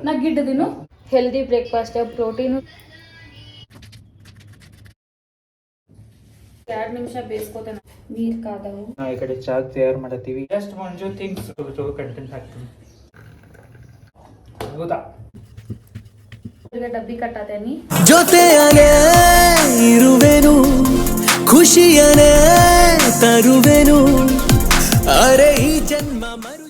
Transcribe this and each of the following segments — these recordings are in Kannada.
ನಾ ಗಿಡ್ಡದಿನು ಹೆಲ್ದಿ ಬ್ರೇಕ್ಫಾಸ್ಟ್ ಪ್ರೋಟೀನು 2 ನಿಮಿಷ ಬೇಯಿಸ್ಕೋತೇನೆ ನೀರು ಕಾದವು ಈ ಕಡೆ ಚಾ ತಯಾರು ಮಾಡತ್ತೀವಿ ಜಸ್ಟ್ ಮಂಜು ಥಿಂಗ್ಸ್ ಕಂಟೆಂಟ್ ಹಾಕ್ತೀನಿ ಹೌದಾ ಡಬ್ಬಿ ಕಟ್ಟಾತೇನಿ ಜೊತೆಯನೇ ಇರುವೆನು ಖುಷಿಯನೇ ತರುವೆನು ಅರೆ ಈ ಜನ್ಮ ಮರು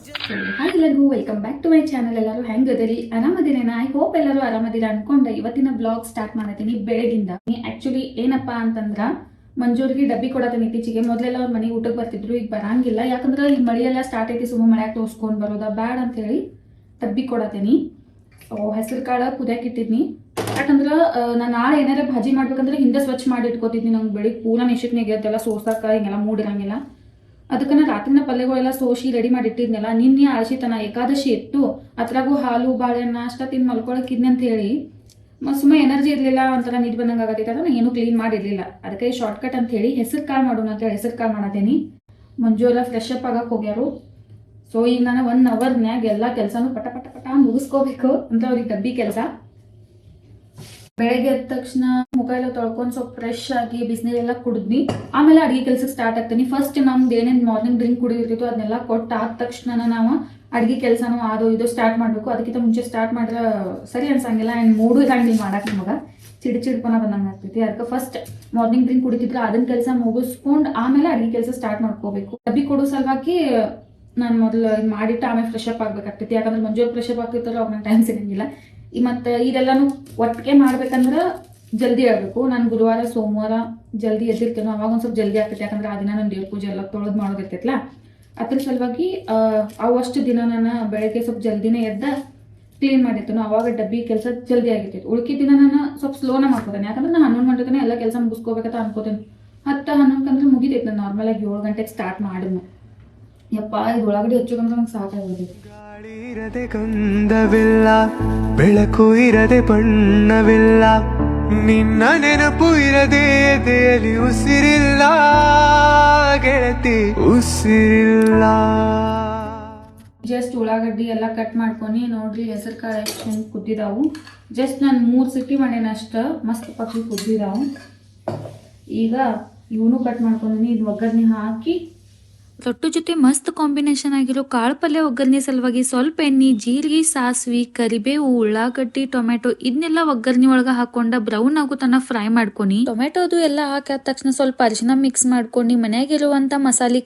ಹಾಯ್ ಎಲ್ಲರಿಗೂ welcome back to my channel. ಎಲ್ಲರೂ ಹೆಂಗದಿರಿ? ಆರಾಮದಿರೇನಾ? ಐ ಹೋಪ್ ಎಲ್ಲರೂ ಆರಾಮದಿರ ಅನ್ಕೊಂಡೆ ಇವತ್ತಿನ ಬ್ಲಾಗ್ ಸ್ಟಾರ್ಟ್ ಮಾಡತ್ತೀನಿ ಬೆಳಗಿಂದ. ಆಕ್ಚುಲಿ ಏನಪ್ಪಾ ಅಂತಂದ್ರ ಮಂಜೂರಿಗೆ ಡಬ್ಬಿ ಕೊಡತ್ತೀನಿ. ಇತ್ತೀಚೆಗೆ ಮೊದಲೆಲ್ಲ ಅವ್ರ ಮನೆಗೆ ಊಟಕ್ಕೆ ಬರ್ತಿದ್ರು, ಈಗ ಬರಂಗಿಲ್ಲ. ಯಾಕಂದ್ರೆ ಈಗ ಮಳೆಯೆಲ್ಲ ಸ್ಟಾರ್ಟ್ ಐತಿ, ಸುಮ್ಮ ಮಳೆಯಾಗ ತೋರ್ಸ್ಕೊಂಡ್ ಬರೋದ ಬ್ಯಾಡ ಅಂತ ಹೇಳಿ ಡಬ್ಬಿ ಕೊಡತ್ತೀನಿ. ಹೆಸರು ಕಾಳು ಕುದಿಯಕ್ಕೆ ಇಟ್ಟಿದ್ನಿ. ಯಾಕಂದ್ರೆ ನಾನು ನಾಳೆ ಏನಾರ ಭಾಜಿ ಮಾಡ್ಬೇಕಂದ್ರೆ ಹಿಂದೆ ಸ್ವಚ್ಛ ಮಾಡಿ ಇಟ್ಕೋತಿದ್ನಿ. ನಂಗೆ ಬೆಳಿಗ್ಗೆ ಪೂರ ನಿಶಕ್ನಿಗೆ ಅದೆಲ್ಲ ಸೋಸಾಕ ಹಿಂಗೆಲ್ಲ ಮೂಡಿರಂಗಿಲ್ಲ. ಅದಕ್ಕೆ ನಾನು ರಾತ್ರಿನ ಪಲ್ಯಗಳೆಲ್ಲ ಸೋಸಿ ರೆಡಿ ಮಾಡಿ ಇಟ್ಟಿದ್ನಲ್ಲ. ನಿನ್ನೆ ಆಳ್ಸಿತನ ಏಕಾದಶಿ ಇತ್ತು, ಅದ್ರಾಗೂ ಹಾಲು ಬಾಳೆಹಣ್ಣು ನಾಷ್ಟ ತಿಂದು ಮಲ್ಕೊಳಕ್ಕಿದ್ನಿ ಅಂತ ಹೇಳಿ ಸುಮ್ಮ ಎನರ್ಜಿ ಇರಲಿಲ್ಲ, ಒಂಥರ ನೀರು ಬಂದಂಗೆ ಆಗತ್ತೈತೆ. ನಾನು ಏನು ಕ್ಲೀನ್ ಮಾಡಿರಲಿಲ್ಲ. ಅದಕ್ಕೆ ಶಾರ್ಟ್ಕಟ್ ಅಂತ ಹೇಳಿ ಹೆಸರು ಕಾಳು ಮಾಡೋಣ ಅಂತ ಹೇಳಿ ಹೆಸರು ಕಾಳು ಮಾಡತ್ತೇನಿ. ಮಂಜು ಎಲ್ಲ ಫ್ರೆಶ್ ಅಪ್ ಆಗಕ್ಕೆ ಹೋಗ್ಯಾರು. ಸೊ ಈಗ ನಾನು 1 ಅವರ್ನ್ಯಾಗ ಎಲ್ಲ ಕೆಲಸನೂ ಪಟ ಪಟ ಪಟ ಮುಗಿಸ್ಕೋಬೇಕು ಅಂತ ಅವ್ರಿಗೆ ಡಬ್ಬಿ ಕೆಲಸ. ಬೆಳಗ್ಗೆ ಎದ್ದ ತಕ್ಷಣ ಮುಖ ಎಲ್ಲ ತೊಳ್ಕೊಂಡು ಸ್ವಲ್ಪ ಫ್ರೆಶ್ ಆಗಿ ಬಿಸಿನೀರೆಲ್ಲ ಕುಡಿದ್ನಿ. ಆಮೇಲೆ ಅಡುಗೆ ಕೆಲಸಕ್ಕೆ ಸ್ಟಾರ್ಟ್ ಆಗ್ತೀನಿ. ಫಸ್ಟ್ ನಮ್ದು ಏನೇನು ಮಾರ್ನಿಂಗ್ ಡ್ರಿಂಕ್ ಕುಡಿದಿರ್ತಿತ್ತು ಅದನ್ನೆಲ್ಲ ಕೊಟ್ಟು ಆದ ತಕ್ಷಣ ನಾವು ಅಡುಗೆ ಕೆಲಸನೂ ಅದು ಇದು ಸ್ಟಾರ್ಟ್ ಮಾಡಬೇಕು. ಅದಕ್ಕಿಂತ ಮುಂಚೆ ಸ್ಟಾರ್ಟ್ ಮಾಡಿದ್ರೆ ಸರಿ ಅನ್ಸಂಗಿಲ್ಲ. ಆ್ಯಂಡ್ ಮೂಡು ಇರಂಗಿಲ್ಲ ಮಾಡಕ್ಕೆ ನಮಗೆ ಚಿಡ್ಪನ ಬಂದಂಗೆ ಆಗ್ತೈತಿ. ಅದಕ್ಕೆ ಫಸ್ಟ್ ಮಾರ್ನಿಂಗ್ ಡ್ರಿಂಕ್ ಕುಡಿತಿದ್ರೆ ಅದನ್ನ ಕೆಲಸ ಮುಗಿಸ್ಕೊಂಡು ಆಮೇಲೆ ಅಡುಗೆ ಕೆಲಸ ಸ್ಟಾರ್ಟ್ ಮಾಡ್ಕೋಬೇಕು. ಡಬ್ಬಿ ಕೊಡೋ ಸಲುವಾಗಿ ನಾನು ಮೊದಲು ಮಾಡಿಟ್ಟು ಆಮೇಲೆ ಫ್ರೆಶ್ ಅಪ್ ಆಗ್ಬೇಕಾಗ್ತೈತಿ. ಯಾಕಂದ್ರೆ ಮಂಜೂರು ಫ್ರೆಶ್ ಅಪ್ ಆಗ್ತಿರ್ತಾರೋ ಅವ್ರ ಟೈಮ್ ಸಿಗಂಗಿಲ್ಲ. ಮತ್ತು ಇದೆಲ್ಲನೂ ಒಟ್ಟಿಗೆ ಮಾಡ್ಬೇಕಂದ್ರೆ ಜಲ್ದಿ ಆಗಬೇಕು. ನಾನು ಗುರುವಾರ ಸೋಮವಾರ ಜಲ್ದಿ ಎದ್ದಿರ್ತೇನೋ ಅವಾಗ ಒಂದು ಸ್ವಲ್ಪ ಜಲ್ದಿ ಆಗ್ತೈತಿ. ಯಾಕಂದ್ರೆ ಆ ದಿನ ನಾನು ದೇವ್ರ ಪೂಜೆ ಎಲ್ಲ ತೊಳೆದು ಮಾಡೋದಿರ್ತೈತಲ್ಲ, ಅದ್ರ ಸಲುವಾಗಿ ಅವಷ್ಟು ದಿನ ನಾನು ಬೆಳಗ್ಗೆ ಸ್ವಲ್ಪ ಜಲ್ದಿನೇ ಎದ್ದ ಕ್ಲೀನ್ ಮಾಡಿರ್ತೇನೋ ಅವಾಗ ಡಬ್ಬಿ ಕೆಲಸ ಜಲ್ದಿ ಆಗಿರ್ತೈತಿ. ಉಳ್ಕಿದ ದಿನ ನಾನು ಸ್ವಲ್ಪ ಸ್ಲೋನ ಮಾಡ್ಕೋತೇನೆ. ಯಾಕಂದ್ರೆ ನಾನು 11 ಗಂಟೆಗೆ ಎಲ್ಲ ಕೆಲಸ ಮುಗಿಸ್ಕೋಬೇಕಂತ ಅನ್ಕೋತೇನೆ. 10-11 ಅಂದ್ರೆ ಮುಗಿತೈತಿ. ನಾನು ನಾರ್ಮಲಾಗಿ 7 ಗಂಟೆಗೆ ಸ್ಟಾರ್ಟ್ ಮಾಡಿದ್ನು. ಯಪ್ಪ ಇದು ಒಳಗಡೆ ಹೆಚ್ಚುಗಂದ್ರೆ ನಂಗೆ ಸಾಕಾಗೋದು. ಗಾಳಿ ಇರದೆ ಗಂಧವಿಲ್ಲ, ಬೆಳಕು ಇರದೆ ಬಣ್ಣವಿಲ್ಲ, ನಿನ್ನ ನೆನಪು ಇರದೆ ಎದೆಯಲ್ಲಿ ಉಸಿರಿಲ್ಲ ಗೆಳತಿ ಉಸಿರಿಲ್ಲ. ಜಸ್ಟ್ ಉಳ್ಳಾಗಡ್ಡಿ ಎಲ್ಲ ಕಟ್ ಮಾಡ್ಕೊಂಡು ನೋಡ್ರಿ ಹೆಸರು ಕಾಳು ಎಷ್ಟು ಕುದ್ದಿದಾವು. ಜಸ್ಟ್ ನಾನು 3 ಸಿಟಿ ಮಾಡೇನ ಅಷ್ಟ ಮಸ್ತ್ ಪಕ್ಕಿ ಕುದ್ದಿದಾವು. ಈಗ ಇವನು ಕಟ್ ಮಾಡ್ಕೊಂಡಿ ಇದು ಒಗ್ಗರಣೆ ಹಾಕಿ ರೊಟ್ಟಿ ಜೊತೆ ಮಸ್ತ್ ಕಾಂಬಿನೇಷನ್ ಆಗಿರೋ ಕಾಳು ಪಲ್ಯ ಒಗ್ಗರಣೆ ಸಲುವಾಗಿ ಸ್ವಲ್ಪ ಎಣ್ಣೆ, ಜೀರಿಗೆ, ಸಾಸ್ವಿ, ಕರಿಬೇವು, ಉಳ್ಳಾಗಡ್ಡಿ, ಟೊಮೆಟೊ ಇದನ್ನೆಲ್ಲ ಒಗ್ಗರಣೆ ಒಳಗ ಹಾಕೊಂಡ ಬ್ರೌನ್ ಆಗೋ ತನ ಫ್ರೈ ಮಾಡ್ಕೊನಿ. ಟೊಮೆಟೊ ಎಲ್ಲ ಹಾಕಿದ ತಕ್ಷಣ ಸ್ವಲ್ಪ ಅರಿಶಿನ ಮಿಕ್ಸ್ ಮಾಡ್ಕೊಂಡು ಮನ್ಯಾಗಿರುವಂತ ಮಸಾಲೆ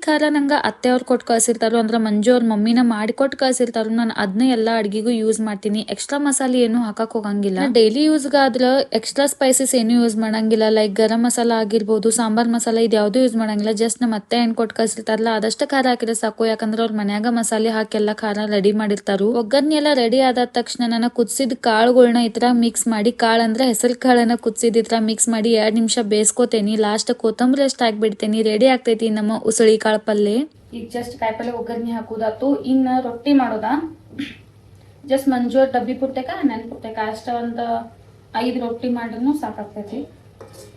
ಖಾರ ನಂಗ ಅತ್ತೆ ಅವ್ರು ಕೊಟ್ಟು ಕಳ್ಸಿರ್ತಾರೋ, ಅಂದ್ರೆ ಮಂಜು ಅವ್ರ ಮಮ್ಮಿನ ಮಾಡಿ ಕೊಟ್ಟು ಕಳ್ಸಿರ್ತಾರೋ. ನಾನು ಅದನ್ನ ಎಲ್ಲ ಅಡ್ಗಿಗೂ ಯೂಸ್ ಮಾಡ್ತೀನಿ. ಎಕ್ಸ್ಟ್ರಾ ಮಸಾಲೆ ಏನು ಹಾಕಕ್ ಹೋಗಂಗಿಲ್ಲ. ಡೈಲಿ ಯೂಸ್ಗಾದ್ರ ಎಕ್ಸ್ಟ್ರಾ ಸ್ಪೈಸಸ್ ಏನು ಯೂಸ್ ಮಾಡಂಗಿಲ್ಲ. ಲೈಕ್ ಗರಂ ಮಸಾಲ ಆಗಿರ್ಬೋದು, ಸಾಂಬಾರ್ ಮಸಾಲ ಇದು ಯಾವ್ದು ಯೂಸ್ ಮಾಡಂಗಿಲ್ಲ. ಜಸ್ಟ್ ನಮ್ಮ ಅತ್ತೆ ಕೊಟ್ಟು ಕಳ್ಸಿರ್ತಾರಲ್ಲ ಅದಷ್ಟ ಖಾರ ಹಾಕಿದ್ರೆ ಸಾಕು. ಯಾಕಂದ್ರೆ ಅವ್ರ ಮನ್ಯಾಗ ಮಸಾಲೆ ಹಾಕಿ ಎಲ್ಲ ಖಾರ ರೆಡಿ ಮಾಡಿರ್ತಾರು. ಒಗ್ಗರಣೆ ಎಲ್ಲ ರೆಡಿ ಆದ ತಕ್ಷಣ ನಾನು ಕುದಿಸಿದ ಕಾಳುಗಳನ್ನ ಈ ತರ ಮಿಕ್ಸ್ ಮಾಡಿ, ಕಾಳಂದ್ರೆ ಹೆಸರು ಕಾಳನ್ನ ಕುದಿಸಿದ ಈ ತರ ಮಿಕ್ಸ್ ಮಾಡಿ 2 ನಿಮಿಷ ಬೇಯಿಸ್ಕೋತೇನಿ. ಲಾಸ್ಟ್ ಕೊತ್ತಂಬರಿ ಅಷ್ಟು ಹಾಕ್ಬಿಡ್ತೇನಿ. ರೆಡಿ ಆಗ್ತೈತಿ ನಮ್ಮ ಉಸಳಿ ಕಾಳು ಪಲ್ಯ. ಈಗ ಜಸ್ಟ್ ಕಾಯಿಪಲ್ಲೆ ಒಗ್ಗರಣೆ ಹಾಕುದಾತು. ಇನ್ನು ರೊಟ್ಟಿ ಮಾಡೋದ ಜಸ್ಟ್ ಮಂಜೂರ್ ಡಬ್ಬಿ ಪುಟ್ಟಕ ನೆನ್ಪುಟ್ಟಕ ಅಷ್ಟ ಒಂದು 5 ರೊಟ್ಟಿ ಮಾಡಿದ್ರು ಸಾಕಾಗ್ತೈತಿ.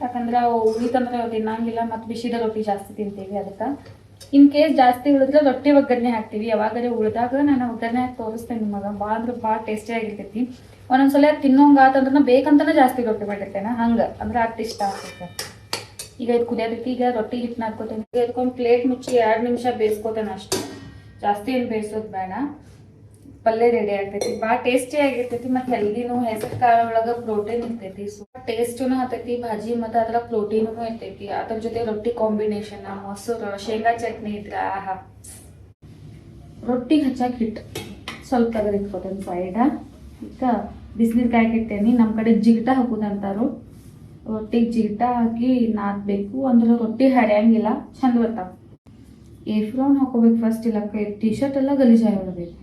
ಯಾಕಂದ್ರೆ ಅವು ಉಳಿತಂದ್ರೆ ತಿನ್ನಂಗಿಲ್ಲ, ಮತ್ತು ಬಿಸಿದ ರೊಟ್ಟಿ ಜಾಸ್ತಿ ತಿಂತೀವಿ. ಅದಕ್ಕೆ ಇನ್ ಕೇಸ್ ಜಾಸ್ತಿ ಉಳಿದ್ರೆ ರೊಟ್ಟಿ ಒಗ್ಗರಣೆ ಹಾಕ್ತೀವಿ. ಯಾವಾಗಲೇ ಉಳಿದಾಗ ನಾನು ಒಗ್ಗರಣೆ ಹಾಕಿ ತೋರಿಸ್ತೇನೆ ನಿಮಗೆ. ಭಾಳ ಅಂದ್ರೆ ಭಾಳ ಟೇಸ್ಟಿ ಆಗಿರ್ತೈತಿ. ಒಂದೊಂದ್ಸಲ ತಿನ್ನೋಂಗ ಆತಂದ್ರೆ ಬೇಕಂತಾನೆ ಜಾಸ್ತಿ ರೊಟ್ಟಿ ಮಾಡಿರ್ತೇನೆ. ಹಂಗೆ ಅಂದ್ರೆ ಅಷ್ಟು ಇಷ್ಟ ಆಗ್ತೈತೆ. ಈಗ ಇದು ಕುದಿಯೋದಕ್ಕೆ ಈಗ ರೊಟ್ಟಿ ಹಿಟ್ಟು ಹಾಕ್ಕೋತೇನೆ. ಇದಕ್ಕೊಂದು ಪ್ಲೇಟ್ ಮುಚ್ಚಿ 2 ನಿಮಿಷ ಬೇಯಿಸ್ಕೋತೇನೆ ಅಷ್ಟು. ಜಾಸ್ತಿ ಏನು ಬೇಯಿಸೋದು ಬೇಡ. ಪಲ್ಯ ರೆಡಿ ಆಗ್ತೈತಿ. ಭಾಳ ಟೇಸ್ಟಿ ಆಗಿರ್ತೈತಿ. ಮತ್ತು ಹೆಲ್ದಿನೂ. ಹೆಸರು ಕಾಳು ಒಳಗೆ ಪ್ರೋಟೀನ್ ಇರ್ತೈತಿ. ಸೊ ಟೇಸ್ಟೂ ಹತ್ತೈತಿ ಭಾಜಿ, ಮತ್ತು ಅದ್ರ ಪ್ರೋಟೀನೂ ಇರ್ತೈತಿ. ಅದ್ರ ಜೊತೆ ರೊಟ್ಟಿ ಕಾಂಬಿನೇಷನ್, ಮೊಸರು, ಶೇಂಗಾ ಚಟ್ನಿ ಇದ್ರೆ ಆಹಾ. ರೊಟ್ಟಿಗೆ ಹಚ್ಚಾಕ ಹಿಟ್ಟು ಸ್ವಲ್ಪ ತೆಗೆದಿಟ್ಕೋತೇನೆ ಸೈಡ. ಈಗ ಬಿಸಿನೀರು ಕಾಯ್ಕಿಟ್ಟೇನಿ. ನಮ್ಮ ಕಡೆ ಜಿಗಟ ಹಾಕೋದಂತಾರು. ರೊಟ್ಟಿಗೆ ಜಿಗಟ ಹಾಕಿ ನಾದಬೇಕು, ಅಂದ್ರೆ ರೊಟ್ಟಿ ಹರಿಯಂಗಿಲ್ಲ, ಚಂದ ಬರ್ತಾವ. ಏಫ್ರೋನ್ ಹಾಕೋಬೇಕು ಫಸ್ಟ್. ಇಲ್ಲ ಟೀ ಶರ್ಟ್ ಎಲ್ಲ ಗಲೀಜಾಗಿಬಿಡ್ಬೇಕು.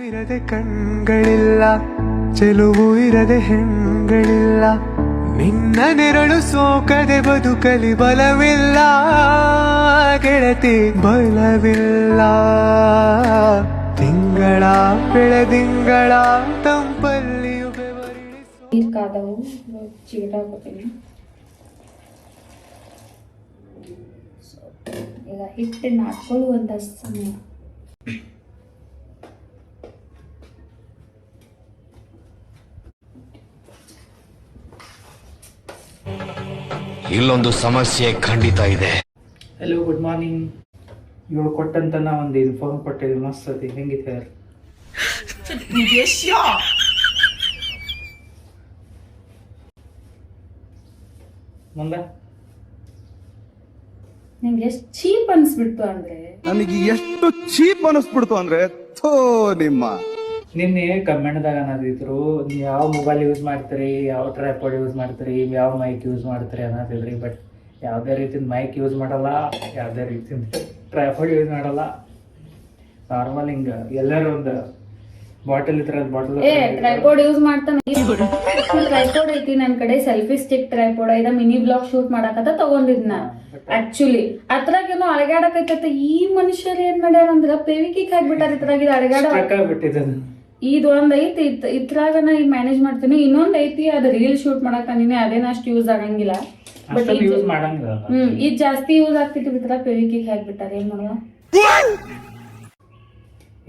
ಇರದೆ ಕಣ್ಗಳಿಲ್ಲ, ಚೆಲುವು ಇರದೆ ಹೆಣ್ಗಳಿಲ್ಲ, ನಿನ್ನ ನೆರಳು ಸೋಕದೆ ಬದುಕಲಿ ಬಲವಿಲ್ಲ ಗೆಳತಿ ಬಲವಿಲ್ಲ. ತಿಂಗಳ ಬೆಳದಿಂಗಳ ತಂಪಲ್ಲಿಯು ಬೆವರಿಳಿಸು. ನೀರು ಕಾದವು, ಚೀಟ ಹಾಕೋತೀನಿ. ಈಗ ಹಿಟ್ಟು ನಾದ್ಕೊಳ್ಳುವಂಥ ಸಮಯ. ಇಲ್ಲೊಂದು ಸಮಸ್ಯೆ ಖಂಡಿತ ಇದೆ. Hello, good morning. ಇವಳು ಕೊಟ್ಟಂತ ನಾ ಒಂದು ಇನ್ಫಾರ್ಮ್ ಕೊಟ್ಟಿದ್ದೆ, ಮಸ್ತ್ ಐತಿ. ಹೆಂಗಿತ್ತು ಹೇರ್? ಮುಂದೆ ನಿಂಗೆ ಎಷ್ಟು ಚೀಪ್ ಅನ್ಸ್ಬಿಡ್ತು ಅಂದ್ರೆ, ನನಗೆ ಎಷ್ಟು ಚೀಪ್ ಅನಿಸ್ಬಿಡ್ತು ಅಂದ್ರೆ ಥೋ ನಿಮ್ಮ. ನಿನ್ನೆ ಕಮೆಂಟ್ದಾಗ ಅನ್ನೋದಿದ್ರು, ನೀವು ಯಾವ ಮೊಬೈಲ್ ಯೂಸ್ ಮಾಡ್ತೀರಿ, ಯಾವ ಟ್ರೈಪಾಡ್ ಯೂಸ್ ಮಾಡ್ತೀರಿ, ಯಾವ ಮೈಕ್ ಯೂಸ್ ಮಾಡ್ತೀರಿ ಅನ್ನೋದಿದ್ರಿ. ಬಟ್ ಯಾವುದೇ ರೀತಿಯಿಂದ ಮೈಕ್ ಯೂಸ್ ಮಾಡಲ್ಲ, ಯಾವುದೇ ರೀತಿಯಿಂದ ಟ್ರೈಪಾಡ್ ಯೂಸ್ ಮಾಡಲ್ಲ. ನಾರ್ಮಲ್ ಹಿಂಗೆ ಎಲ್ಲರೂ ಒಂದು ಬಾಟಲ್ ಇದ್ರೆ ಅದು ಬಾಟಲ್ ಟ್ರೈಪಾಡ್ ಯೂಸ್ ಮಾಡ್ತಾನೆ. ಟ್ರೈಪಾಡ್ ಐತಿ ನನ್ ಕಡೆ, ಸೆಲ್ಫಿ ಸ್ಟಿಕ್ ಟ್ರೈಪಾಡ್ ಐದ, ಮಿನಿ ಬ್ಲಾಗ್ ಶೂಟ್ ಮಾಡಕತ್ತ ತಗೊಂಡಿದ್ನ. ಆಕ್ಚುಲಿ ಅದ್ರಾಗೇನೋ ಅಳಗಾಡಕೈತ. ಈ ಮನುಷ್ಯರು ಏನ್ ಮಾಡ್ಯಾರ ಅಂದ್ರ ಪೇವಿಕಿಕ್ ಹಾಕ್ಬಿಟ್ಟಾರ ಇದ್ರಾಗ. ಇದು ಅಳಗಾಡ ಬಿಟ್ಟಿದ್ದ. ಇದು ಒಂದ್ ಐತಿ, ಇದ್ರಾಗ ನಾ ಈಗ ಮ್ಯಾನೇಜ್ ಮಾಡ್ತೀನಿ. ಇನ್ನೊಂದ್ ಐತಿ, ಅದ್ ರೀಲ್ ಶೂಟ್ ಮಾಡಕ್ ನೀನೆ ಅದೇನ ಅಷ್ಟು ಯೂಸ್ ಆಗಂಗಿಲ್ಲ. ಬಟ್ ಯೂಸ್ ಮಾಡಂಗಿಲ್ಲ. ಇದ್ ಜಾಸ್ತಿ ಯೂಸ್ ಆಗ್ತಿತ್ತು. ಇದ್ರಾಗ ಪೇವಿಕಿಕ್ ಹಾಕ್ಬಿಟ್ಟಾರ. ಏನ್ ಮಾಡುವ?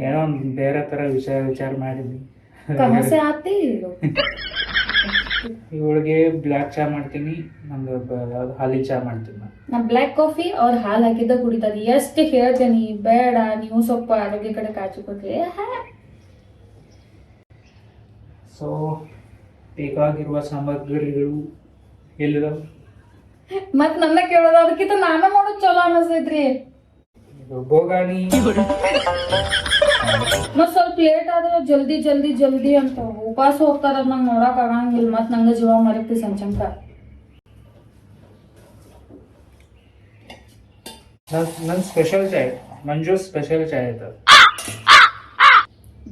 ಏನೋ ಒಂದು ಬೇರೆ ತರ ವಿಚಾರ ಮಾಡಿದ್ವಿ. ಸಮಸ್ಯೆ ಆಗ್ತಿ. ಇವಳಿಗೆ ಬ್ಲ್ಯಾಕ್ ಚಾ ಮಾಡ್ತೀನಿ, ನಮ್ದು ಹಾಲಿ ಚಾ ಮಾಡ್ತೀನಿ. ನಾ ಬ್ಲ್ಯಾಕ್ ಕಾಫಿ ಅವ್ರ ಹಾಲು ಹಾಕಿದ್ದ ಕುಡಿತಾರ. ಎಷ್ಟು ಹೇಳ್ತೇನಿ, ಬೇಡ ನೀವು ಸ್ವಲ್ಪ ಆರೋಗ್ಯ ಕಡೆ ಕಾಳಜಿ ಕೊಡ್ರಿ. ಸೊ ಬೇಕಾಗಿರುವ ಸಾಮಗ್ರಿಗಳು ಎಲ್ಲಿದಾವೆ? ಮತ್ ನನ್ನ ಕೇಳೋದು, ಅದಕ್ಕಿಂತ ನಾನ ಮಾಡೋದು ಚಲೋ ಅನಿಸ್ತೈತ್ರಿ. ಬೋಗಾಣಿ ಮತ್ ಸ್ವಲ್ಪ ಲೇಟ್ ಆದ್ರೆ ಜಲ್ದಿ ಜಲ್ದಿ ಜಲ್ದಿ ಅಂತ ಉಪವಾಸ ಹೋಗ್ತಾರ. ನಂಗೆ ನೋಡಕ್ ಆಗಂಗಿಲ್ಲ. ಮತ್ ನಂಗ ಜೀವ ಮರಕ್ತಿ ಸಂಚಂಕ. ನನ್ ಸ್ಪೆಷಲ್ ಚಾಯ್, ಮಂಜು ಸ್ಪೆಷಲ್ ಚಾಯ್ ಆಯ್ತು.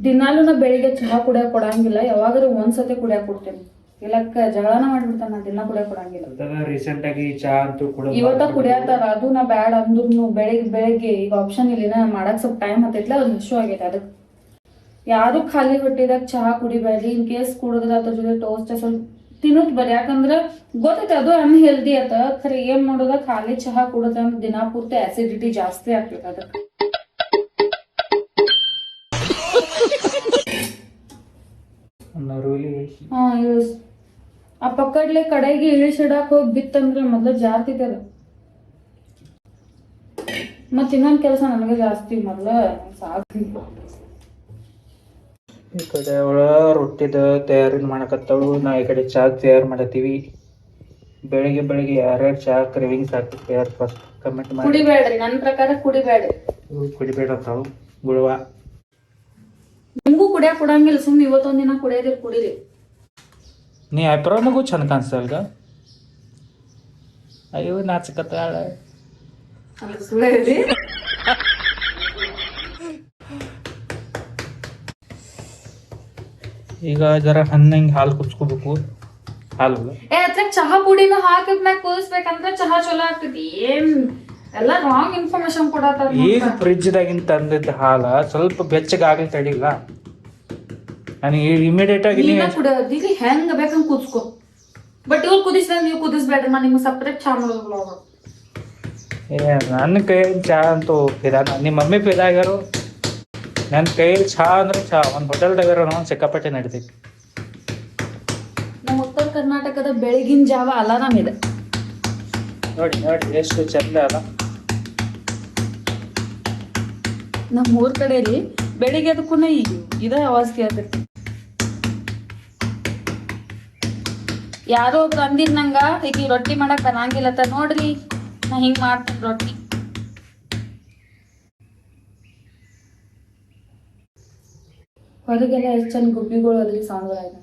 ದಿನಾಲು ನಾ ಬೆಳಿಗ್ಗೆ ಚಹಾ ಕುಡಿಯಕ್ ಕೊಡಂಗಿಲ್ಲ. ಯಾವಾಗಾದ್ರೂ ಒಂದ್ಸತಿ ಕುಡಿಯಕ್ ಕೊಡ್ತೇನೆ. ಇಲ್ಲಕ್ಕ ಜಗಳನ ಮಾಡ್ಬಿಡ್ತಾನ. ನಾ ದಿನ ಕುಡಿಯಕ್ ಕೊಡಂಗಿಲ್ಲ. ರೀಸೆಂಟ್ ಆಗಿ ಚಾ ಅಂತೂ ಇವತ್ತ ಕುಡಿಯತ್ತಾರ. ಅದು ನಾ ಬ್ಯಾಡ ಅಂದ್ರು ಬೆಳಿಗ್ಗೆ ಈಗ ಆಪ್ಷನ್ ಇಲ್ಲ. ಮಾಡಕ್ ಸ್ವಲ್ಪ ಟೈಮ್ ಹತ್ತೈತ್ಲ, ಒಂದ್ ಇಶ್ಯೂ ಆಗೈತೆ. ಅದಕ್ಕೆ ಯಾರು ಖಾಲಿ ಹೊಟ್ಟಿದಾಗ ಚಹಾ ಕುಡಿಬೇಡ್ರಿ. ಇನ್ ಕೇಸ್ ಕುಡಿದ್ರ ಅದ್ರ ಜೊತೆ ಟೋಸ್ಟ್ ಸ್ವಲ್ಪ ತಿನ್ನೋದ್ ಬರ್ರಿ. ಯಾಕಂದ್ರ ಗೊತ್ತೈತೆ ಅದು ಅನ್ಹೆಲ್ದಿ ಆತ. ಖರೆ ಏನ್ ಮಾಡೋದ, ಖಾಲಿ ಚಹಾ ಕುಡಿದ ದಿನಾ ಪೂರ್ತಿ ಆಸಿಡಿಟಿ ಜಾಸ್ತಿ ಆಗ್ತೈತೆ. ಅದಕ್ಕೆ ಆ ಪಕ್ಕಡ್ಲೆ ಕಡೆಗೆ ಇಳಿಸಿಡಾಕ್ ಹೋಗಿ ಬಿತ್ತಂದ್ರೆ ಮೊದ್ಲು ಜಾರ್ತಿದ್ದ. ಮತ್ ಇನ್ನೊಂದ್ ಕೆಲಸ ನನಗೆ ಜಾಸ್ತಿ ಮೊದ್ಲ ಸಾಕು. ಈ ಕಡೆ ಅವಳ ರೊಟ್ಟಿದ ತಯಾರಿ ಮಾಡಕತ್ತವಳು, ನಾ ಈ ಕಡೆ ಚಾ ತಯಾರು ಮಾಡತ್ತೀವಿ. ಬೆಳಿಗ್ಗೆ ಯಾರ್ಯಾರು ಚಾ ಕ್ರೇವಿಂಗ್ಸ್ ಆಗ್ತೈತಿ ಯಾರು ಫಸ್ಟ್ ಕಮೆಂಟ್ ಮಾಡಿ. ಕುಡಿಬೇಡ್ರಿ, ನನ್ ಪ್ರಕಾರ ಕುಡಿಬೇಡ್ರಿ. ಕುಡಿಬೇಡತ್ತಾವು ಗುಳುವ. ನಿಮ್ಗೂ ಕುಡಿಯಾಕ ಕೊಡಂಗಿಲ್ಲ. ಸುಮ್ನೆ ಇವತ್ತೊಂದ್ ದಿನ ಕುಡಿಯೋದಿಲ್ಲ, ಕುಡೀರಿ. ನೀ ಐಬ್ರೋನಾಗೂ ಚಂದ ಕಾಣಿಸ್ತಲ್ಗ. ಅಯ್ಯೋ ನಾಚಕತ್ತಾಳ. ಈಗ ಜರ ಹಣ್ಣಂಗೆ ಹಾಲು ಕುದಿಸ್ಕೋಬೇಕು. ಹಾಲು ಅದ್ರಾಗ ಚಹಾ ಪುಡಿನೂ ಹಾಕಿದ್ಮ್ಯಾಗ ಕುದಿಸ್ಬೇಕಂದ್ರ ಚಹಾ ಚಲೋ ಆಗ್ತೈತಿ. ಏನ್ ಎಲ್ಲ ರಾಂಗ್ ಇನ್ಫಾರ್ಮೇಶನ್ ಕೊಡತ್ತಾರ. ಈಗ ಫ್ರಿಜ್ದಾಗಿನ ತಂದಿದ್ದ ಹಾಲ ಸ್ವಲ್ಪ ಬೆಚ್ಚಗಾಗ್ಲಿ ತಡಿಲ್ಲ. ನಾನು ಇಮಿಡಿಯೇಟ್ ಆಗಿ ಕುಡಿಯೋದಿಲ್ಲ, ಹೆಂಗ ಬೇಕಂಗ ಕುದಿಸ್ಕೊ. ಬಟ್ ಇವ್ರು ಕುದಿಸಿದಾಗ ನೀವು ಕುದಿಸ್ಬೇಡ್ರಿ. ನಾ ನಿಮ್ಗೆ ಸಪ್ರೇಟ್ ಚಹಾ ಮಾಡೋದು. ನನ್ನ ಕೈಯಲ್ಲಿ ಚಹಾ ಅಂತೂ ಫಿದಾ. ನಿಮ್ಮ ಮಮ್ಮಿ ಫಿದಾ ಆಗ್ಯಾರು. ನನ್ನ ಕೈಯಲ್ಲಿ ಚಹಾ ಅಂದ್ರೆ ಚಹಾ. ಒಂದು ಹೋಟೆಲ್ದಾಗಾರ ಒಂದು ಸಿಕ್ಕಾಪಟ್ಟೆ ನಡಿತೈತಿ. ನಮ್ಮ ಉತ್ತರ ಕರ್ನಾಟಕದ ಬೆಳಗಿನ ಜಾವ ಅಲಾರಾಮ್ ಇದೆ. ನೋಡಿ ಎಷ್ಟು ಚಂದ ಅಲ್ಲ. ನಮ್ಮ ಊರ್ ಕಡೆ ರೀ ಬೆಳಿಗ್ಗೆ ಅದಕ್ಕೂ ಈಗ ಇದೇ ಆವಾಜ್ ಕೇಳ್ತೈತಿ. ಯಾರೋ ಒಬ್ರು ಅಂದಿದ್ ನಂಗ, ಈಗ ರೊಟ್ಟಿ ಮಾಡಕ್ ಬರಂಗಿಲ್ಲತ್ತ ನೋಡ್ರಿ, ನಾ ಹಿಂಗ್ ಮಾಡ್ತೀನಿ ರೊಟ್ಟಿ. ಹೊರಗೆಲ್ಲ ಎಷ್ಟ್ ಚಂದ ಗುಬ್ಬಿಗಳು ಅದ್ರಿ ಸೌಂಡ್ ಬರತ್ತೆ.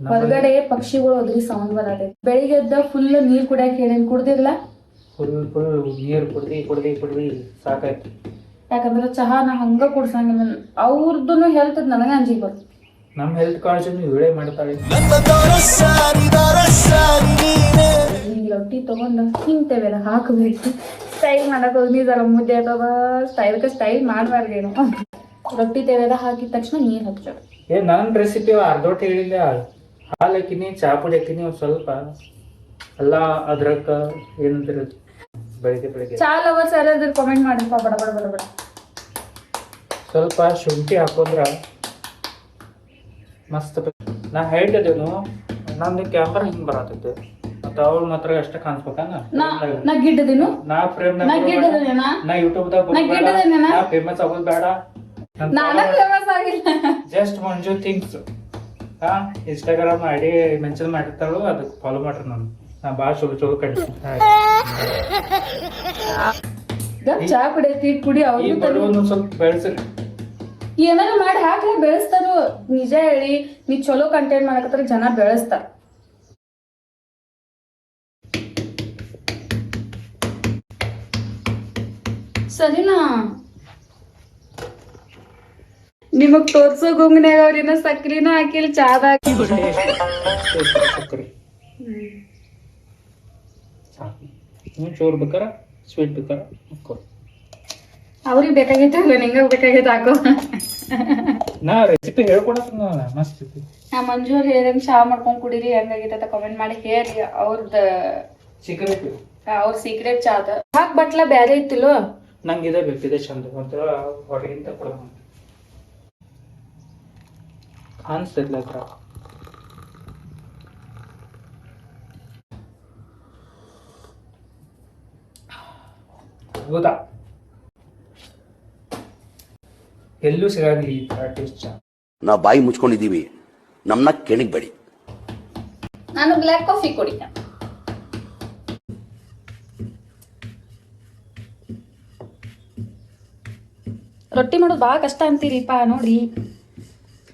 ಹೊರಗಡೆ ಪಕ್ಷಿಗಳು ಅದ್ರಿ ಸೌಂಡ್ ಬರತ್ತೆ. ಬೆಳಿಗ್ಗೆ ಎದ್ದ ಫುಲ್ ನೀರ್ ಕುಡಿಯಕ್ ಹೇಳೇನ್, ಕುಡ್ದಿರ್ಲ? ಫುಲ್ ನೀರು ಕುಡ್ದಿ ಸಾಕಾಯ್ತು. ಯಾಕಂದ್ರ ಚಹಾ ನಾ ಹಂಗ ಕುಡ್ಸಂಗಿಲ್ಲ. ಅವ್ರದ್ದು ಹೆಲ್ತ್ ನನಗ ಅಂಜಿಗೆ ಬರ್ತದೆ. ನಮ್ಮ ಹೆಲ್ತ್ ಕಾಳಜಿನು ಇವಳೇ ಮಾಡ್ತಾಳೆ. ಹಿಂಗ್ ರೊಟ್ಟಿ ತಗೊಂಡ ಹಿಂಗ್ತೇವೆಲ್ಲ ಹಾಕಬೇಕು. ಸ್ಟೈಲ್ ಮಾಡಕ್ ಹೋಗಿ ಜರ ಮುದ್ದೆ ಅಥವಾ ಸ್ಟೈಲ್ ಮಾಡ್ಬಾರ್ದೇನು. ರೊಟ್ಟಿ ತೆವೆದ ಹಾಕಿದ ತಕ್ಷಣ ನೀರ್ ಹಚ್ಚ. ನನ್ನ ರೆಸಿಪಿ ಅರ್ಧೋಟ್ ಹೇಳಿಲ್ಲ. ಹಾಲು ಹಾಕಿನಿ, ಚಾ ಪುಡಿ ಹಾಕಿನಿ, ಒಂದು ಸ್ವಲ್ಪ ಅಲ್ಲ ಅದ್ರಕ್ಕ ಏನಂತಿರೋದು ಬೆಳಿಗ್ಗೆ ಚಾ ಲವರ್ಸ್ ಯಾರಾದ್ರೂ ಕಾಮೆಂಟ್ ಮಾಡಿಪ್ಪ ಬಡ ಬಡ ಬಡ ಬಡ. ಸ್ವಲ್ಪ ಶುಂಠಿ ಹಾಕೊಂಡ್ರ ಮಸ್ತ್ ನಾ ಹೇಳ್ತಿದ್ದೇನು ನಂದು ಕ್ಯಾಮ್ರಾ ಹಿಂಗ್ ಬರತೈತೆ ಮತ್ತ ಅವ್ರು ಮಾತ್ರ ಅಷ್ಟ ಕಾಣಿಸ್ಬೇಕಂಗ ನಾ ಗಿಡ್ಡದಿನು ನಾ ಫ್ರೇಮ್ ನಾ ಗಿಡ್ಡದೇನಾ ನಾ ಯೂಟ್ಯೂಬ್ ದಾಗ ನಾ ಗಿಡ್ಡದೇನಾ ನಾ ಫೇಮಸ್ ಆಗೋದು ಬೇಡ ನಾನು ಫೇಮಸ್ ಆಗಿಲ್ಲ. ಜಸ್ಟ್ ಮಂಜು ಥಿಂಗ್ಸ್ ಹಾ ಇನ್ಸ್ಟಾಗ್ರಾಮ್ ಐಡಿ ಮೆನ್ಷನ್ ಮಾಡಿರ್ತಾಳು ಅದಕ್ಕೆ ಫಾಲೋ ಮಾಡ್ರಿ ನಾನು ನಾ ಭಾಳ ಚಲೋ ಕಳಿಸ್ತೀನಿ ಚಾ ಕುಡಿಯತಿ ಕುಡಿ ಈ ಅವ್ರು ಬಡವನು ಸ್ವಲ್ಪ ಬೆಳೆಸ್ರಿ ಏನಾರ ಮಾಡಿ ಹಾಕ್ಲಿ ಬೆಳೆಸ್ತಾರು. ನಿಜ ಹೇಳಿ ನೀ ಚಲೋ ಕಂಟೆಂಟ್ ಮಾಡಕತ್ರ ಜನ ಬೆಳೆಸ್ತಾರ. ಸರಿನಾ ನಿಮಗ್ ತೋರ್ಸೋ ಗುಂಗ್ನ್ಯಾಗ ಅವ್ರಿನ ಸಕ್ರಿನ ಹಾಕಿಲ್ ಚಾದಾಗ ಸಕ್ಕರೆ ಚೋರ್ ಬೇಕಾರ ಸ್ವೀಟ್ ಬೇಕಾರ ಅವ್ರಿಗೆ ಬೇಕಾಗೈತೆ ಅಲ್ಲ ನಿಂಗ ಬೇಕಾಗೈತೆ ಹಾಕೋ. ನಾ ರೆಸಿಪಿ ಹೇಳ್ಕೊಡತ್ತ ಮಸ್ತ್ ಐತಿ. ನಾ ಮಂಜು ಅವ್ರು ಹೇಳ್ದಂಗ್ ಚಾ ಮಾಡ್ಕೊಂಡ್ ಕುಡೀರಿ ಹೆಂಗಾಗೈತೆ ಕಮೆಂಟ್ ಮಾಡಿ ಹೇಳಿ ಅವ್ರದ್ದು ಸೀಕ್ರೆಟ್ ಅವ್ರ ಸೀಕ್ರೆಟ್ ಚಾದ ಹಾಕ್ ಬಟ್ಲ ಬ್ಯಾರೆ ಇತ್ತಿಲ್ಲೋ ನಂಗೆ ಇದೇ ಬೇಕಿದೆ ಚಂದ ಒಂಥರ ಹೊರಗಿಂತ ಕೊಡ ಕಾಣಿಸ್ತೈತ್ಲ ಹತ್ರ ಹೌದಾ ಎಲ್ಲೂ ಸಿಗಂಗಿಲ್ಲ ಈ ತರ ಟೇಸ್ಟ್ ಚಾ. ನಾವು ಬಾಯಿ ಮುಚ್ಕೊಂಡಿದ್ದೀವಿ, ನಮ್ಮನ್ನ ಕೆಣಿಗ್ಬೇಡಿ. ನಾನು ಬ್ಲ್ಯಾಕ್ ಕಾಫಿ ಕುಡಿತ. ರೊಟ್ಟಿ ಮಾಡೋದು ಭಾಳ ಕಷ್ಟ ಅಂತೀರಿಪ್ಪ ನೋಡ್ರಿ.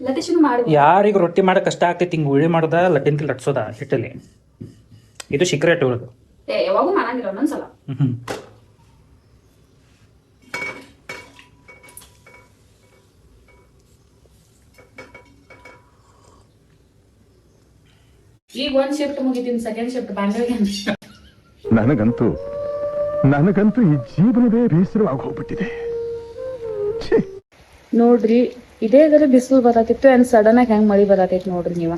ಲತೀಶನು ಮಾಡಿ ಯಾರಿಗೆ ರೊಟ್ಟಿ ಮಾಡಕ್ ಕಷ್ಟ ಆಗ್ತೈತಿ ಹಿಂಗ್ ಉಳಿ ಮಾಡೋದ ಲಟ್ಟಿನ ಲಟ್ಸೋದ ಹಿಟ್ಟಲ್ಲಿ ಇದು ಸೀಕ್ರೆಟ್ ಇವ್ರದ್ದು. ಯಾವಾಗೂ ಮಾಡಂಗಿಲ್ಲ ಒಂದೊಂದ್ಸಲ. ಈಗ ಒಂದ್ ಶಿಫ್ಟ್ ಮುಗಿತೀನಿ, ಸೆಕೆಂಡ್ ಶಿಫ್ಟ್ ಬ್ಯಾಂಗ್ಳೂರಿಗೆ. ನನಗಂತೂ ಈ ಜೀವನವೇ ಬೇಸರವಾಗಿ ಹೋಗ್ಬಿಟ್ಟಿದೆ. ನೋಡ್ರಿ ಇದೇ ಬಿಸಿಲು ಬರತ್ತಿತ್ತು ಅಂಡ್ ಸಡನ್ ಆಗಿ ಹೆಂಗ್ ಮಳಿ ಬರತೈತಿ ನೋಡ್ರಿ ನೀವ.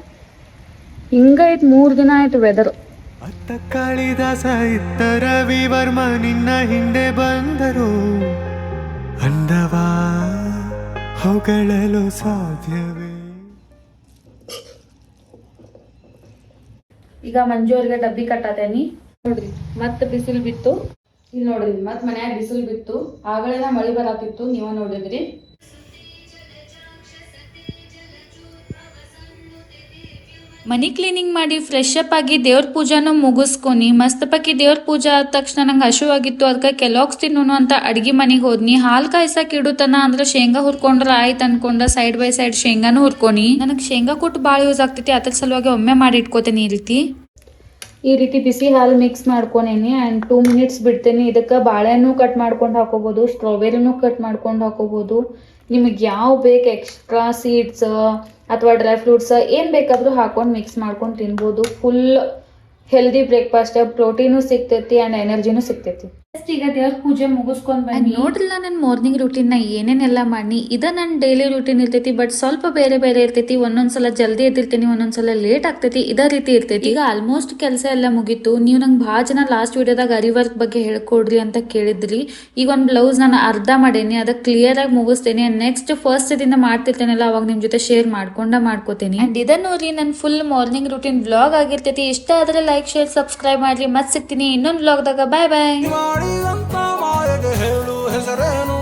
ಹಿಂಗೈತ್ 3 ದಿನ ಆಯ್ತು ವೆದರ್. ಅತ್ತ ಕಾಳಿದಾಸ ಇತ್ತ ರವಿವರ್ಮ ನಿನ್ನ ಹಿಂದೆ ಬಂದರು, ಅಂದವಾ ಹೊಗಳಲು ಸಾಧ್ಯವೇ. ಈಗ ಮಂಜು ಅವ್ರಿಗೆ ಡಬ್ಬಿ ಕಟ್ಟಾತೇನಿ ನೋಡ್ರಿ. ಮತ್ ಬಿಸಿಲು ಬಿತ್ತು ಇಲ್ಲಿ ನೋಡ್ರಿ, ಮತ್ ಮನ್ಯಾಗ ಬಿಸಿಲು ಬಿತ್ತು. ಆಗಳೇನ ಮಳಿ ಬರತ್ತಿತ್ತು, ನೀವ ನೋಡಿದ್ರಿ. ಮನಿ ಕ್ಲೀನಿಂಗ್ ಮಾಡಿ ಫ್ರೆಶ್ ಅಪ್ ಆಗಿ ದೇವ್ರ ಪೂಜಾನು ಮುಗಿಸ್ಕೊನಿ ಮಸ್ತಪಕ್ಕಿ ದೇವ್ರ ಪೂಜಾ ಆದ ತಕ್ಷಣ ನಂಗೆ ಹಶುವಾಗಿತ್ತು. ಅದಕ್ಕೆ ಕೆಲಾಕ್ಸ್ ತಿನ್ನೋನು ಅಂತ ಅಡ್ಗಿ ಮನೆಗೆ ಹೋದ್ನಿ. ಹಾಲ್ ಕಾಯ್ಸಕ್ ಇಡುತನ ಅಂದ್ರೆ ಶೇಂಗಾ ಹುರ್ಕೊಂಡ್ರ ಆಯ್ತು ಅನ್ಕೊಂಡ ಸೈಡ್ ಬೈ ಸೈಡ್ ಶೇಂಗಾನು ಹುರ್ಕೊನಿ. ನನಗೆ ಶೇಂಗಾ ಕೊಟ್ಟು ಭಾಳ ಯೂಸ್ ಆಗ್ತೈತಿ, ಅದ್ರ ಸಲುವಾಗಿ ಒಮ್ಮೆ ಮಾಡಿ ಇಟ್ಕೋತೇನೆ ಈ ರೀತಿ ಬಿಸಿ ಹಾಲು ಮಿಕ್ಸ್ ಮಾಡ್ಕೊನೇನಿ ಆ್ಯಂಡ್ 2 ಮಿನಿಟ್ಸ್ ಬಿಡ್ತೇನೆ. ಇದಕ್ಕೆ ಬಾಳೆಹಣ್ಣು ಕಟ್ ಮಾಡ್ಕೊಂಡು ಹಾಕೋಬೋದು, ಸ್ಟ್ರಾಬೆರಿನೂ ಕಟ್ ಮಾಡ್ಕೊಂಡು ಹಾಕೋಬೋದು. ನಿಮಗೆ ಯಾವ ಬೇಕು ಎಕ್ಸ್ಟ್ರಾ ಸೀಡ್ಸ್ ಅಥವಾ ಡ್ರೈ ಫ್ರೂಟ್ಸ್ ಏನು ಬೇಕಾದರೂ ಹಾಕೊಂಡು ಮಿಕ್ಸ್ ಮಾಡ್ಕೊಂಡು ತಿನ್ಬೋದು. ಫುಲ್ ಹೆಲ್ದಿ ಬ್ರೇಕ್ಫಾಸ್ಟ್, ಪ್ರೋಟೀನು ಸಿಗ್ತೈತಿ ಆ್ಯಂಡ್ ಎನರ್ಜಿನೂ ಸಿಗ್ತೈತಿ. ಈಗ ದೇವ್ರ ಪೂಜೆ ಮುಗಿಸ್ಕೊಂಡ್ ಬನ್ನಿ. ನೋಡ್ರಿಲ್ಲ ನನ್ನ ಮಾರ್ನಿಂಗ್ ರೂಟೀನ್ ನ ಏನೇನೆಲ್ಲ ಮಾಡಿ ಇದ ನನ್ನ ಡೈಲಿ ರೂಟೀನ್ ಇರ್ತೈತಿ. ಬಟ್ ಸ್ವಲ್ಪ ಬೇರೆ ಬೇರೆ ಇರ್ತೈತಿ. ಒಂದೊಂದ್ಸಲ ಜಲ್ದಿ ಎದ್ದಿರ್ತೀನಿ, ಒಂದೊಂದ್ಸಲ ಲೇಟ್ ಆಗ್ತೈತಿ. ಇದೇ ರೀತಿ ಇರ್ತೈತಿ. ಈಗ ಆಲ್ಮೋಸ್ಟ್ ಕೆಲಸ ಎಲ್ಲ ಮುಗೀತು. ನೀವು ನಂಗೆ ಭಾಳ ಜನ ಲಾಸ್ಟ್ ವಿಡಿಯೋದಾಗ ಅರಿ ವರ್ಕ್ ಬಗ್ಗೆ ಹೇಳ್ಕೊಡ್ರಿ ಅಂತ ಕೇಳಿದ್ರಿ. ಈಗ ಒಂದು ಬ್ಲೌಸ್ ನಾನು ಅರ್ಧ ಮಾಡೇನಿ, ಅದಕ್ಕೆ ಕ್ಲಿಯರ್ ಆಗಿ ಮುಗಿಸ್ತೇನೆ. ನೆಕ್ಸ್ಟ್ ಫಸ್ಟ್ ದಿನ ಮಾಡ್ತಿರ್ತೇನಲ್ಲ ಅವಾಗ ನಿಮ್ ಜೊತೆ ಶೇರ್ ಮಾಡ್ಕೋತೇನೆ. ಅಂಡ್ ಇದನ್ನ ನೋಡಿ ನನ್ನ ಫುಲ್ ಮಾರ್ನಿಂಗ್ ರೂಟೀನ್ ಬ್ಲಾಗ್ ಆಗಿರ್ತೈತಿ. ಇಷ್ಟ ಆದ್ರೆ ಲೈಕ್ ಶೇರ್ ಸಬ್ಸ್ಕ್ರೈಬ್ ಮಾಡ್ರಿ. ಮತ್ತೆ ಸಿಗ್ತೀನಿ ಇನ್ನೊಂದು ಬ್ಲಾಗ್ದಾಗ. ಬಾಯ್ ಬಾಯ್. ಮಾಡಿದಂತ ಮಾಯಗೆ ಹೇಳು ಹೆಸರೇನು